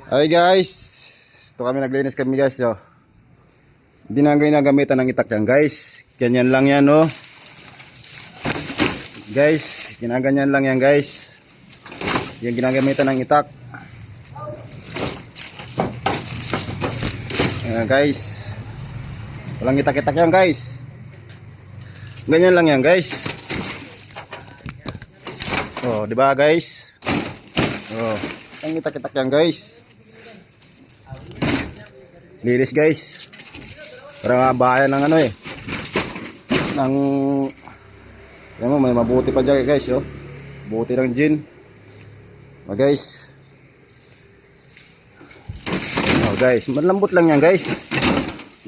Hi guys, ito kami naglinis kami guys. Oh. Hindi na ginagamitan ng itak yan guys. Ganyan lang yan oh. Guys, ginaganyan lang yan guys. Yung ginagamitan ng itak. Ayan guys. Walang itak-itak yan guys. Ganyan lang yan guys. Oh, di ba guys? Oh, ang itak-itak yan guys. Linis guys. Para bahayan ng ano eh. Ng yan mo, may mabuti pa dyan guys oh. Buti ng gin. Oh guys. Oh guys, malambot lang yan guys.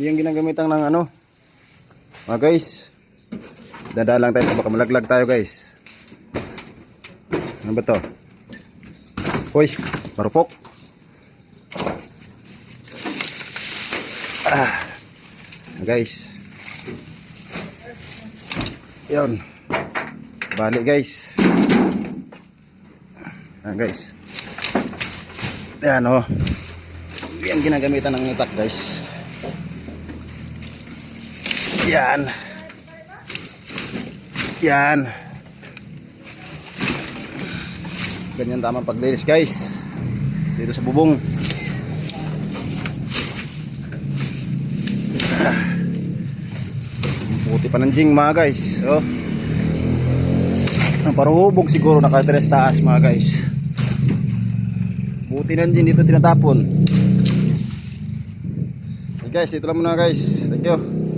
Yung ginagamitan ng ano. Oh guys. Dadaan lang tayo, baka malaglag tayo guys. Ano ba to? Uy, marupok. Guys. Yun. Balik guys. Guys. Yan oh. Yan ginagamitan ng itak guys. Yan. Yan. Ganyan tamang paglinis guys. Dito sa bubong. Buti pa ng jing mga guys. Oh. Parang hubog siguro nakatires taas mga guys. Buti ng jing dito tinatapon. Okay guys, dito lang muna guys. Thank you.